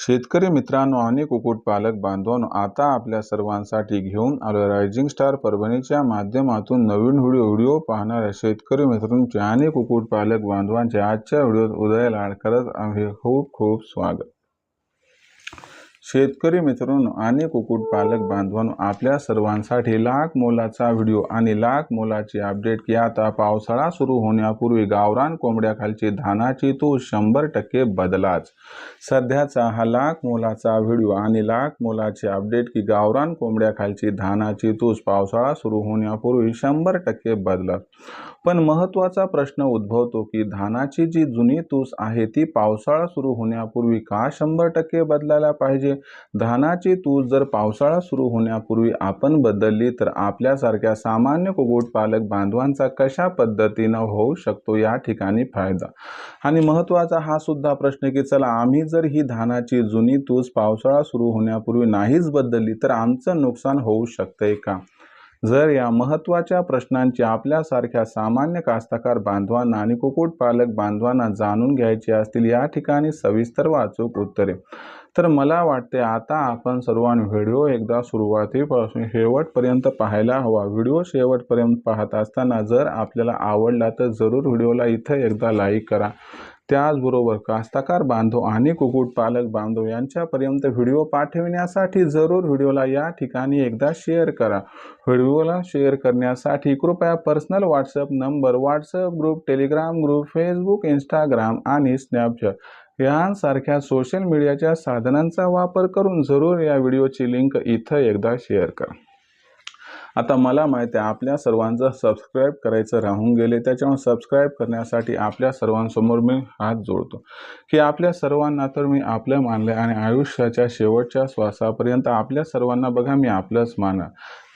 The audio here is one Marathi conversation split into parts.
शेतकरी मित्रांनो आणि कुक्कुटपालक बांधवांनो, आता आपल्या सर्वांसाठी घेऊन आलो रायझिंग स्टार परभणीच्या माध्यमातून नवीन व्हिडिओ पाहणाऱ्या शेतकरी मित्रांचे आणि कुक्कुटपालक बांधवांचे आजच्या व्हिडिओत उदय लाड करत आम्ही खूप खूप स्वागत। शेतकरी मित्रांनो आणि कुक्कुटपालक बांधवांनो, आपल्या सर्वांसाठी लाख मोलाचा व्हिडिओ आणि लाख मोलाची अपडेट की आता पावसाळा सुरू होण्यापूर्वी गावरान कोंबड्याखालची धानाची तूस 100% बदलाच। सध्याचा हा लाख मोलाचा व्हिडिओ आणि लाख मोलाची अपडेट की गावरान कोंबड्याखालची धानाची तूस पावसाळा सुरू होण्यापूर्वी 100% बदलाच। पण महत्त्वाचा प्रश्न उद्भवतो की धानाची जी जुनी तूस आहे ती पावसाळा सुरू होण्यापूर्वी का 100% बदलायला पाहिजे। धानाची तूस जर पावसाळा सुरू होण्यापूर्वी आपण बदलली तर आपल्यासारख्या सामान्य कुक्कुटपालक बांधवांचा कशा पद्धतीने होऊ शकतो या ठिकाणी फायदा। आणि महत्त्वाचा हा सुद्धा प्रश्न की चला आम्ही जर ही धानाची जुनी तूस पावसाळा सुरू होण्यापूर्वी नाहीच बदलली तर आमचं नुकसान होऊ शकते का। जर या महत्त्वाच्या प्रश्नांची आपल्यासारख्या सामान्य कास्तकार बांधवांना आणि कुक्कुटपालक बांधवांना जाणून घ्यायची असतील या ठिकाणी सविस्तर व अचूक उत्तरे, तर मला वाटते आता आपण सर्वांनी व्हिडिओ एकदा सुरुवातीपासून शेवटपर्यंत पाहायला हवा। व्हिडिओ शेवटपर्यंत पाहत असताना जर आपल्याला आवडला तर जरूर व्हिडिओला इथे एकदा लाईक करा। त्याचबरोबर कास्तकार बांधव आणि कुक्कुटपालक बांधव यांच्यापर्यंत व्हिडिओ पाठविण्यासाठी जरूर व्हिडिओला या ठिकाणी एकदा शेअर करा। व्हिडिओला शेअर करण्यासाठी कृपया personal WhatsApp number, WhatsApp group, Telegram group, Facebook, Instagram आणि स्नॅपचॅट यांसारख्या सोशल मीडियाच्या साधनांचा वापर करून जरूर या व्हिडिओची लिंक इथं एकदा शेअर करा। आता मला माहिती आहे आपल्या सर्वांचं सबस्क्राईब करायचं राहून गेले, त्याच्यामुळे सबस्क्राईब करण्यासाठी आपल्या सर्वांसमोर मी हात जोडतो की आपल्या सर्वांना तर मी आपलं मानले आणि आयुष्याच्या शेवटच्या श्वासापर्यंत आपल्या सर्वांना बघा मी आपलंच मानणार।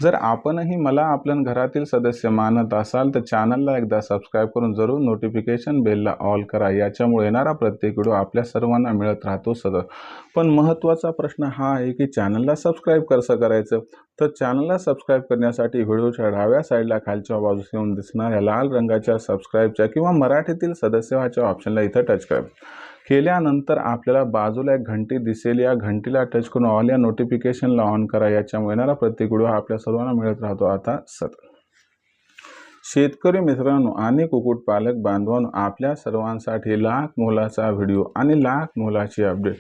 जर आपणही मला आपल्या घरातील सदस्य मानत असाल तर चॅनलला एकदा सबस्क्राईब करून जरूर नोटिफिकेशन बेलला ऑल करा। याच्यामुळे येणारा प्रत्येक व्हिडिओ आपल्या सर्वांना मिळत राहतो सतत। पण महत्त्वाचा प्रश्न हा आहे की चॅनलला सबस्क्राईब कसं करायचं। तर चॅनलला सबस्क्राईब करण्यासाठी व्हिडिओच्या डाव्या साईडला खालच्या बाजूस येऊन दिसणाऱ्या लाल रंगाच्या सबस्क्राईबच्या किंवा मराठीतील सदस्य व्हाच्या ऑप्शनला इथं टच करा। केल्यानंतर आपल्याला बाजूला एक घंटी दिसेल, या घंटीला टच करून ऑल या नोटिफिकेशनला ऑन करा। याच्यामुळे येणारा प्रत्येक व्हिडिओ आपल्या सर्वांना मिळत राहतो आता सतत। शेतकरी मित्रांनो आणि कुक्कुटपालक बांधवांनो, आपल्या सर्वांसाठी लाख मोलाचा व्हिडिओ आणि लाख मोलाची अपडेट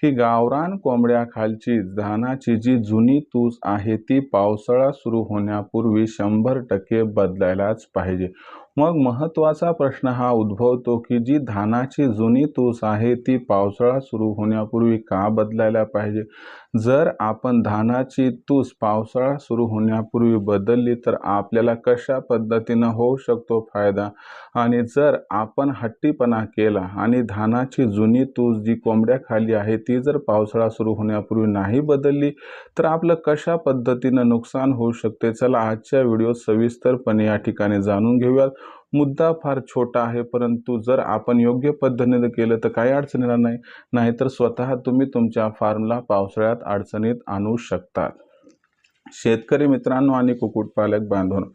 ही गावरान कोंबड्याखालची धानाची जी जुनी तूस आहे ती पावसाळा सुरू होण्यापूर्वी 100% बदलायलाच पाहिजे। मग महत्त्वाचा प्रश्न हा उद्भवतो की जी धानाची जुनी तूस आहे ती पावसाळा सुरू होण्यापूर्वी का बदलायला पाहिजे। जर आपण धानाची तूस पावसाळा सुरू होण्यापूर्वी बदलली तर आपल्याला कशा पद्धतीने होऊ शकतो फायदा। आणि जर आपण हट्टीपणा केला आणि धानाची जुनी तूस जी कोंबड्याखाली आहे ती जर पावसाळा सुरू होण्यापूर्वी नाही बदलली तर आपलं कशा पद्धतीने नुकसान होऊ शकते। चला आजच्या व्हिडिओत सविस्तरपणे या ठिकाणी जाणून घेऊयात। मुद्दा फार छोटा आहे, परंतु जर आपण योग्य पद्धतीने केलं तर काही अडचण येणार नाही, नाहीतर स्वतः तुम्ही तुमच्या फार्मला पावसाळ्यात अडचणीत आणू शकता। शेतकरी मित्रांनो आणि कुक्कुटपालक बांधवांनो,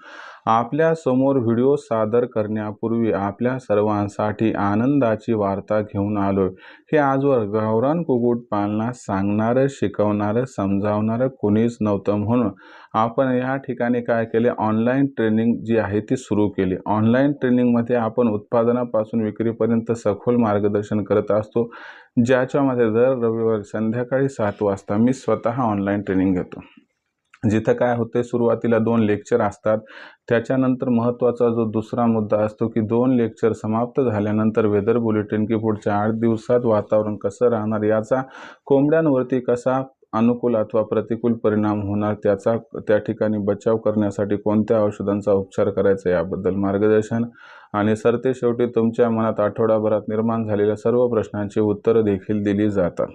आपल्या समोर व्हिडिओ सादर करण्यापूर्वी आपल्या सर्वांसाठी आनंदाची वार्ता घेऊन आलोय। हे आजवर गावरान कुक्कुटपालनास सांगणारं, शिकवणारं, समजावणारं कोणीच नव्हतं, म्हणून आपण या ठिकाणी काय केले, ऑनलाईन ट्रेनिंग जी आहे ती सुरू केली। ऑनलाईन ट्रेनिंगमध्ये आपण उत्पादनापासून विक्रीपर्यंत सखोल मार्गदर्शन करत असतो, ज्याच्यामध्ये दर रविवारी संध्याकाळी 7 वाजता मी स्वतः ऑनलाईन ट्रेनिंग घेतो। जिथं काय होते, सुरुवातीला 2 लेक्चर असतात, त्याच्यानंतर महत्त्वाचा जो दुसरा मुद्दा असतो की 2 लेक्चर समाप्त झाल्यानंतर वेदर बुलेटिन की पुढच्या 8 दिवसात वातावरण कसं राहणार, याचा कोंबड्यांवरती कसा अनुकूल अथवा प्रतिकूल परिणाम होणार, त्याचा त्या ठिकाणी बचाव करण्यासाठी कोणत्या औषधांचा उपचार करायचा याबद्दल मार्गदर्शन, आणि सरते शेवटी तुमच्या मनात आठवडाभरात निर्माण झालेल्या सर्व प्रश्नांची उत्तरं देखील दिली जातात।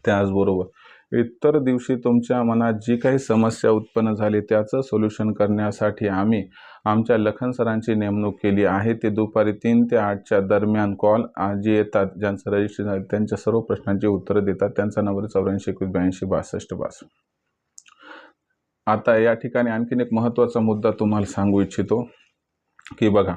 त्याचबरोबर इतर दिवशी तुमच्या मनात जी काही समस्या उत्पन्न झाली त्याचं सोल्युशन करण्यासाठी आम्ही आमच्या लखन सरांची नेमणूक केली आहे। ते दुपारी 3 ते 8च्या दरम्यान कॉल जे येतात, ज्यांचं रजिस्ट्रेशन आहे त्यांच्या सर्व प्रश्नांची उत्तरं देतात। त्यांचा नंबर 84 21 82 62 62। आता या ठिकाणी आणखीन एक महत्त्वाचा मुद्दा तुम्हाला सांगू इच्छितो की बघा,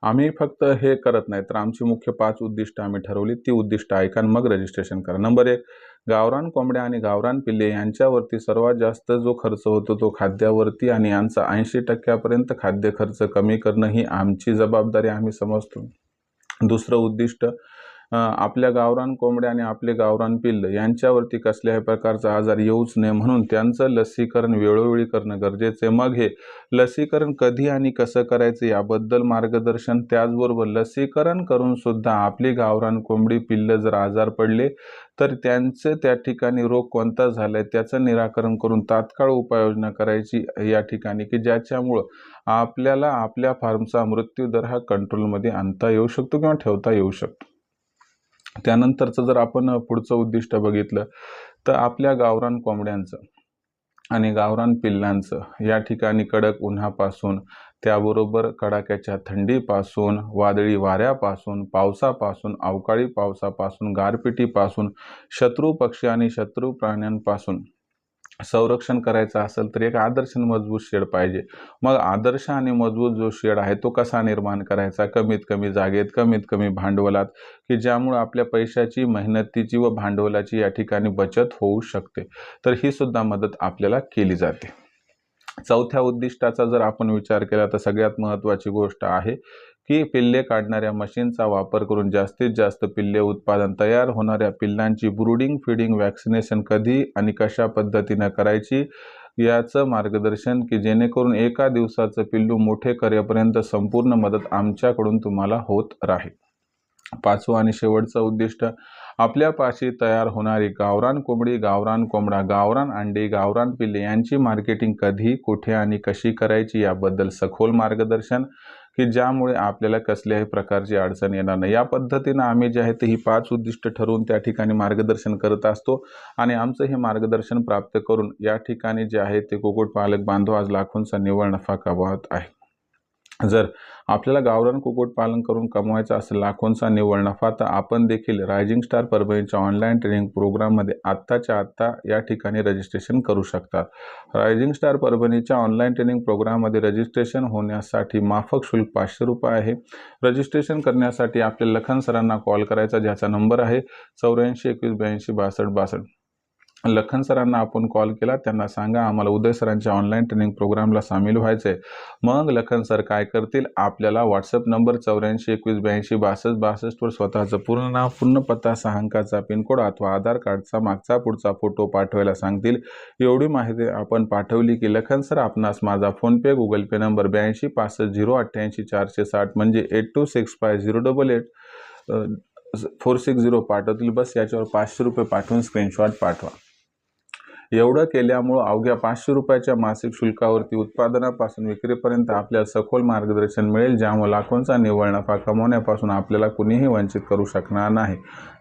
आम्ही फक्त हे करत नाही तर आमची मुख्य 5 उद्दिष्ट आम्ही ठरवली, ती उद्दिष्ट ऐका मग रजिस्ट्रेशन करा। नंबर 1, गावरान कोंबड्या आणि गावरान पिल्ले यांच्यावरती सर्वात जास्त जो खर्च होतो तो खाद्यावरती, आणि यांचा 80% खाद्य खर्च कमी करणं ही आमची जबाबदारी आम्ही समजतो. दुसरं उद्दिष्ट, आपल्या गावरान कोंबड्या आणि आपले गावरान पिल्लं यांच्यावरती कसल्याही प्रकारचा आजार येऊच नये म्हणून त्यांचं लसीकरण वेळोवेळी करणं गरजेचं आहे. मग हे लसीकरण कधी आणि कसं करायचं याबद्दल मार्गदर्शन, त्याचबरोबर लसीकरण करून सुद्धा आपली गावरान कोंबडी पिल्लं जर आजार पडले तर त्यांचं त्या ठिकाणी रोग कोणता झालाय त्याचं निराकरण करून तात्काळ उपाययोजना करायची या ठिकाणी, की ज्याच्यामुळं आपल्याला आपल्या फार्मचा मृत्यूदर हा कंट्रोलमध्ये आणता येऊ शकतो किंवा ठेवता येऊ शकतो. त्यानंतरचं जर आपण पुढचं उद्दिष्ट बघितलं तर आपल्या गावरान कोंबड्यांचं आणि गावरान पिल्लांचं या ठिकाणी कडक उन्हापासून, त्याबरोबर कडाक्याच्या थंडीपासून, वादळी वाऱ्यापासून, पावसापासून, अवकाळी पावसापासून, गारपिटीपासून, शत्रू पक्षी आणि शत्रू प्राण्यांपासून संरक्षण करायचं असेल तर एक आदर्श आणि मजबूत शेड पाहिजे. मग आदर्श आणि मजबूत जो शेड आहे तो कसा निर्माण करायचा, कमीत कमी जागेत, कमीत कमी भांडवलात, की ज्यामुळे आपल्या पैशाची, मेहनतीची व भांडवलाची या ठिकाणी बचत होऊ शकते. तर ही सुद्धा मदत आपल्याला केली जाते. चौथ्या उद्दिष्टाचा जर आपण विचार केला तर सगळ्यात महत्त्वाची गोष्ट आहे की पिल्ले काढणाऱ्या मशीनचा वापर करून जास्तीत जास्त पिल्ले उत्पादन, तयार होणाऱ्या पिल्लांची ब्रूडिंग, फीडिंग, वॅक्सिनेशन कधी आणि कशा पद्धतीने करायची याचं मार्गदर्शन, की जेणेकरून एका दिवसाचं पिल्लू मोठे करेपर्यंत संपूर्ण मदत आमच्याकडून तुम्हाला होत राहील. पाचवं आणि शेवटचं उद्दिष्ट, आपल्यापाशी तयार होणारी गावरान कोंबडी, गावरान कोंबडा, गावरान अंडी, गावरान पिल्ले यांची मार्केटिंग कधी, कुठे आणि कशी करायची याबद्दल सखोल मार्गदर्शन, की ज्यामुळे आपल्याला कसल्याही प्रकारची अडचण येणार नाही. या पद्धतीनं आम्ही जे आहे ते ही 5 उद्दिष्ट ठरवून त्या ठिकाणी मार्गदर्शन करत असतो आणि आमचं हे मार्गदर्शन प्राप्त करून या ठिकाणी जे आहे ते कुक्कुटपालक बांधव आज लाखोंचा निव्वळ नफा कमावत आहे. जर आपल्याला गावरान कुक्कुटपालन करून कमवायचा असेल लाखोंचा निव्वळ नफा, तर आपण देखील रायझिंग स्टार परभणीच्या ऑनलाईन ट्रेनिंग प्रोग्राममध्ये आत्ताच्या आत्ता या ठिकाणी रजिस्ट्रेशन करू शकतात. रायझिंग स्टार परभणीच्या ऑनलाईन ट्रेनिंग प्रोग्राममध्ये रजिस्ट्रेशन होण्यासाठी माफक शुल्क 500 रुपये आहे. रजिस्ट्रेशन करण्यासाठी आपल्या लखन सरांना कॉल करायचा, ज्याचा नंबर आहे 84 21 82 62 62. लखन सरांना आपण कॉल केला, त्यांना सांगा आम्हाला उदय सरांच्या ऑनलाईन ट्रेनिंग प्रोग्रामला सामील व्हायचं आहे. मग लखन सर काय करतील, आपल्याला व्हॉट्सअप नंबर 84 21 82 62 62 वर स्वतःचं पूर्ण नाव, पूर्ण पत्ता, 6 अंकाचा पिनकोड अथवा आधार कार्डचा मागचा पुढचा फोटो पाठवायला सांगतील. एवढी माहिती आपण पाठवली की लखन सर आपणास माझा फोनपे, गुगल पे नंबर 82 65 088 460 म्हणजे 8265 088 460 पाठवतील. बस याच्यावर 500 रुपये पाठवून स्क्रीनशॉट पाठवा. एवढं केल्यामुळं अवघ्या 500 रुपयाच्या मासिक शुल्कावरती उत्पादनापासून विक्रीपर्यंत आपल्याला सखोल मार्गदर्शन मिळेल, ज्यामुळे लाखोंचा निव्वळ नफा कमवण्यापासून आपल्याला कुणीही वंचित करू शकणार नाही.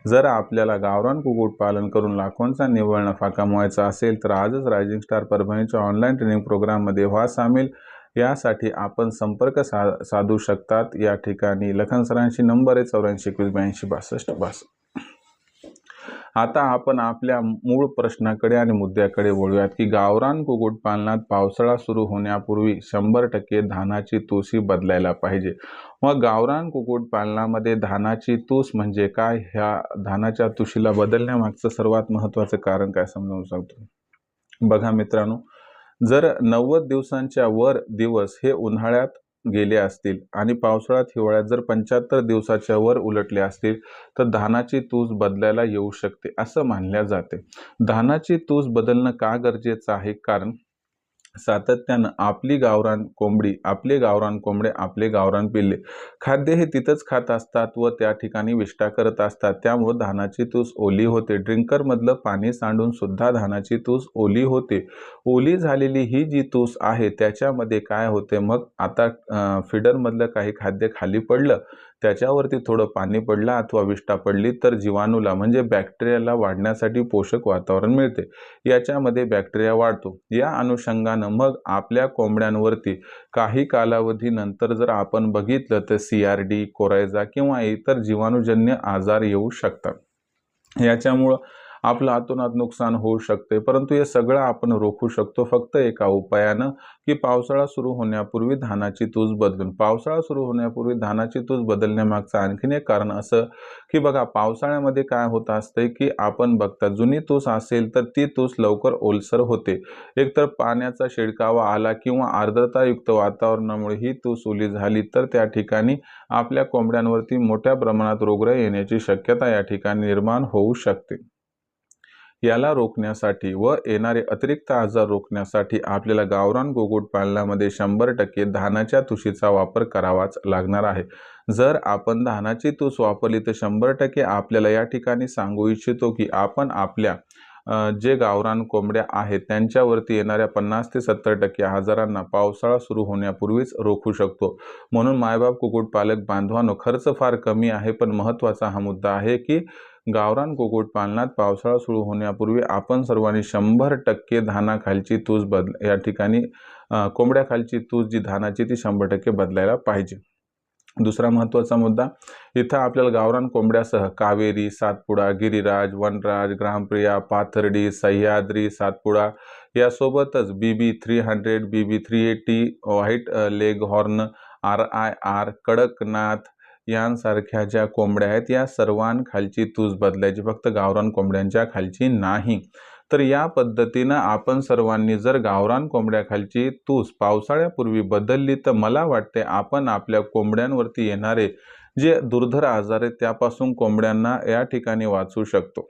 जर आपल्याला गावरान कुक्कुटपालन करून लाखोंचा निव्वळ नफा कमवायचा असेल तर आजच रायझिंग स्टार परभणीच्या ऑनलाईन ट्रेनिंग प्रोग्राममध्ये व्हा सामील. यासाठी आपण संपर्क साधू शकतात. या ठिकाणी लखन सरांशी नंबर आहे 84 21 82 62 62. आता आपण आपल्या मूळ प्रश्नाकडे आणि मुद्द्याकडे वळूयात की गावरान कुक्कुटपालनात पावसाळा सुरू होण्यापूर्वी 100% धानाची तुस ही बदलायला पाहिजे. मग गावरान कुक्कुटपालनामध्ये धानाची तूस म्हणजे काय, ह्या धानाच्या तुशीला बदलण्यामागचं सर्वात महत्त्वाचं कारण काय समजावून सांगतो. बघा मित्रांनो, जर 90 दिवसांच्या वर दिवस हे उन्हाळ्यात गेले असतील आणि पावसाळ्यात हिवाळ्यात जर 75 दिवसाच्या वर उलटले असतील तर धानाची तूस बदलायला येऊ शकते असं मानल्या जाते. धानाची तूस बदलणं का गरजेचं आहे, कारण सातत्यानं आपली गावरान कोंबडी, आपले गावरान कोंबडे, आपले गावरान पिल्ले खाद्य हे तिथंच खात असतात व त्या ठिकाणी विष्ठा करत असतात. त्यामुळे धानाची तूस ओली होते. ड्रिंकरमधलं पाणी सांडून सुद्धा धानाची तूस ओली होते. ओली झालेली ही जी तूस आहे त्याच्यामध्ये काय होते, मग आता फीडरमधलं काही खाद्य खाली पडलं, त्याच्यावरती थोडं पाणी पडलं अथवा विष्ठा पडली तर जीवाणूला म्हणजे बॅक्टेरियाला वाढण्यासाठी पोषक वातावरण मिळते. याच्यामध्ये बॅक्टेरिया वाढतो. या अनुषंगानं मग आपल्या कोंबड्यांवरती काही कालावधीनंतर जर आपण बघितलं तर CRD, कोरायझा किंवा इतर जीवाणूजन्य आजार येऊ शकतात. याच्यामुळं आपलं अतोनात नुकसान होऊ शकते, परंतु हे सगळं आपण रोखू शकतो फक्त एका उपायानं, की पावसाळा सुरू होण्यापूर्वी धानाची तूस बदलून. पावसाळा सुरू होण्यापूर्वी धानाची तूस बदलण्यामागचं आणखीन एक कारण असं, की बघा पावसाळ्यामध्ये काय होत असतंय, की आपण बघता जुनी तूस असेल तर ती तूस लवकर ओलसर होते. एकतर पाण्याचा शिडकावा आला किंवा आर्द्रतायुक्त वातावरणामुळे ही तूस ओली झाली तर त्या ठिकाणी आपल्या कोंबड्यांवरती मोठ्या प्रमाणात रोगराई येण्याची शक्यता या ठिकाणी निर्माण होऊ शकते. याला रोखण्यासाठी व येणारे अतिरिक्त आजार रोखण्यासाठी आपल्याला गावरान कुक्कुटपालनामध्ये 100% धानाच्या तुशीचा वापर करावाच लागणार आहे. जर आपण धानाची तूस वापरली तर 100% आपल्याला या ठिकाणी सांगू इच्छितो की आपण आपल्या जे गावरान कोंबड्या आहेत त्यांच्यावरती येणाऱ्या 50 ते 70% आजारांना पावसाळा सुरू होण्यापूर्वीच रोखू शकतो. म्हणून मायबाप कुक्कुटपालक बांधवांनो, खर्च फार कमी आहे, पण महत्त्वाचा हा मुद्दा आहे की गावरान कुक्कुटपालनात पावसाळा सुरू होण्यापूर्वी आपण सर्वांनी 100% धानाखालची तूस या ठिकाणी कोंबड्याखालची तूस जी धानाची ती 100% बदलायला पाहिजे. दुसरा महत्त्वाचा मुद्दा, इथं आपल्याला गावरान कोंबड्यासह कावेरी, सातपुडा, गिरिराज, वनराज, ग्रामप्रिया, पाथर्डी, सह्याद्री, सातपुडा यासोबतच BB 300, BB 380, white leghorn, RIR, Kadaknath यांसारख्या ज्या कोंबड्या आहेत या सर्वांखालची तूस बदलायची, फक्त गावरान कोंबड्यांच्या खालची नाही. तर या पद्धतीनं आपण सर्वांनी जर गावरान कोंबड्याखालची तूस पावसाळ्यापूर्वी बदलली तर मला वाटते आपण आपल्या कोंबड्यांवरती येणारे जे दुर्धर आजार आहेत त्यापासून कोंबड्यांना या ठिकाणी वाचवू शकतो.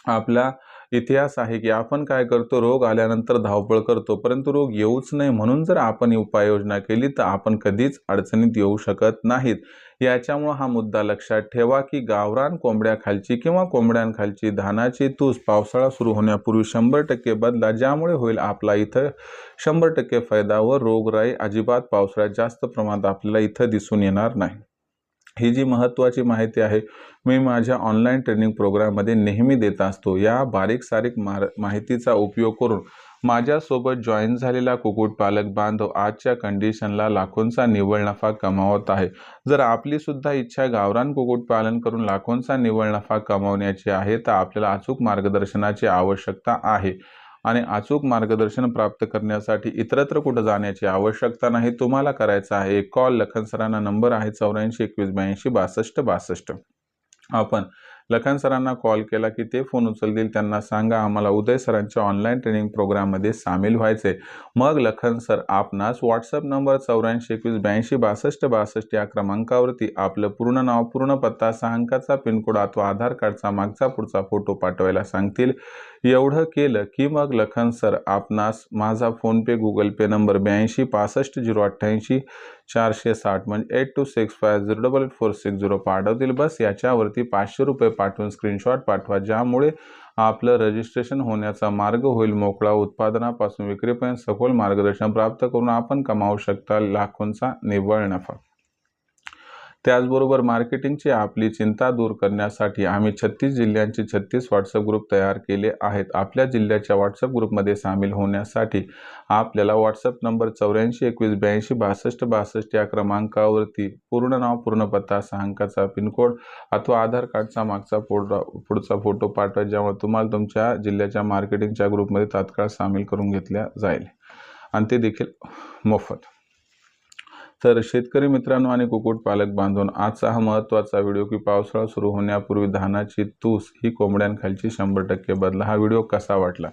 आपला इतिहास आहे की आपण काय करतो, रोग आल्यानंतर धावपळ करतो, परंतु रोग येऊच नये म्हणून जर आपण उपाययोजना केली तर आपण कधीच अडचणीत येऊ शकत नाहीत. याच्यामुळे हा मुद्दा लक्षात ठेवा की गावरान कोंबड्याखालची किंवा कोंबड्यांखालची धानाची तूस पावसाळा सुरू होण्यापूर्वी 100% बदला, ज्यामुळे होईल आपला इथं 100% फायदा व रोगराई अजिबात पावसाळ्यात जास्त प्रमाणात आपल्याला इथं दिसून येणार नाही. ही जी महत्त्वाची माहिती आहे मी माझ्या ऑनलाईन ट्रेनिंग प्रोग्राममध्ये नेहमी देत असतो. या बारीक सारीक माहितीचा उपयोग करून माझ्यासोबत जॉईन झालेला कुक्कुटपालक बांधव आजच्या कंडिशनला लाखोंचा निव्वळ नफा कमावत आहे. जर आपली सुद्धा इच्छा गावरान कुक्कुटपालन करून लाखोंचा निव्वळ नफा कमावण्याची आहे तर आपल्याला अचूक मार्गदर्शनाची आवश्यकता आहे. आणि अचूक मार्गदर्शन प्राप्त करण्यासाठी इतरत्र कुठं जाण्याची आवश्यकता नाही. तुम्हाला करायचा आहे एक कॉल. लखन सरांना नंबर आहे 84 21 82 62 62. आपण लखन सरांना कॉल केला की ते फोन उचलतील. त्यांना सांगा आम्हाला उदय सरांच्या ऑनलाईन ट्रेनिंग प्रोग्राममध्ये सामील व्हायचे. मग लखन सर आपणास व्हॉट्सअप नंबर 84 21 82 62 62 या क्रमांकावरती आपलं पूर्ण नाव, पूर्ण पत्ता, 6 अंकाचा पिनकोड अथवा आधार कार्डचा मागचा पुढचा फोटो पाठवायला सांगतील. एवढं केलं की मग लखन सर आपणास माझा फोनपे, गुगल पे नंबर 82 65 088 460 म्हणजे 8265088460 पाठवतील. बस याच्यावरती 500 रुपये पाठवून स्क्रीनशॉट पाठवा, ज्यामुळे आपलं रजिस्ट्रेशन होण्याचा मार्ग होईल मोकळा. उत्पादनापासून विक्रीपर्यंत सखोल मार्गदर्शन प्राप्त करून आपण कमावू शकता लाखोंचा निव्वळ नफा. त्याचबरोबर मार्केटिंगची आपली चिंता दूर करण्यासाठी आम्ही 36 जिल्ह्यांचे 36 व्हॉट्सअप ग्रुप तयार केले आहेत. आपल्या जिल्ह्याच्या व्हॉट्सअप ग्रुपमध्ये सामील होण्यासाठी आपल्याला व्हॉट्सअप नंबर 84 21 82 62 62 या क्रमांकावरती पूर्ण नाव, पूर्ण पत्ता, 6 अंकाचा पिनकोड अथवा आधार कार्डचा मागचा पुढचा फोटो पाठवा, ज्यामुळे तुम्हाला तुमच्या जिल्ह्याच्या मार्केटिंगच्या ग्रुपमध्ये तात्काळ सामील करून घेतल्या जाईल आणि ते देखील मोफत. तर शेतकरी मित्रांनो आणि कुक्कुटपालक बांधवांनो, आजचा हा महत्त्वाचा व्हिडिओ की पावसाळा सुरू होण्यापूर्वी धानाची तूस ही कोंबड्यांखालची 100% बदला. हा व्हिडिओ कसा वाटला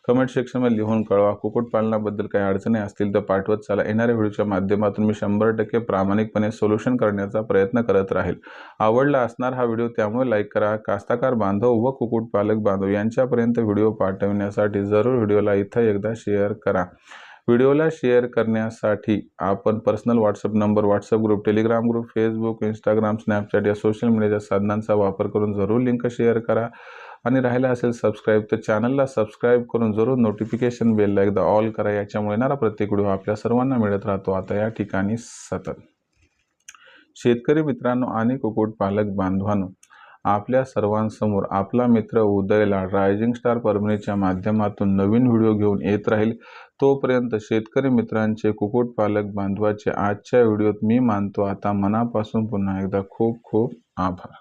कमेंट सेक्शनमध्ये लिहून कळवा. कुक्कुटपालनाबद्दल काही अडचणी असतील तर पाठवत चला. येणाऱ्या व्हिडिओच्या माध्यमातून मी 100% प्रामाणिकपणे सोल्युशन करण्याचा प्रयत्न करत राहील. आवडला असणार हा व्हिडिओ, त्यामुळे लाईक करा. कास्तकार बांधव व कुक्कुटपालक बांधव यांच्यापर्यंत व्हिडिओ पाठवण्यासाठी जरूर व्हिडिओला इथं एकदा शेअर करा. व्हिडिओला शेअर करण्यासाठी आपण personal WhatsApp number, WhatsApp group, Telegram group, Facebook, Instagram, Snapchat या सोशल मीडियाच्या साधनांचा वापर करून जरूर लिंक शेअर करा. आणि राहिला असेल सबस्क्राईब तर चॅनलला सबस्क्राईब करून जरूर नोटिफिकेशन बेलला एकदा ऑल करा. याच्यामुळे येणारा प्रत्येक व्हिडिओ आपल्या सर्वांना मिळत राहतो आता या ठिकाणी सतत. शेतकरी मित्रांनो आणि कुक्कुटपालक बांधवांनो, आपल्या सर्वांसमोर आपला मित्र उदयला रायझिंग स्टार परभणीच्या माध्यमातून नवीन व्हिडिओ घेऊन येत राहील. तोपर्यंत शेतकरी मित्रांचे, कुक्कुटपालक बांधवाचे आजच्या व्हिडिओत मी मानतो आता मनापासून पुन्हा एकदा खूप खूप आभार.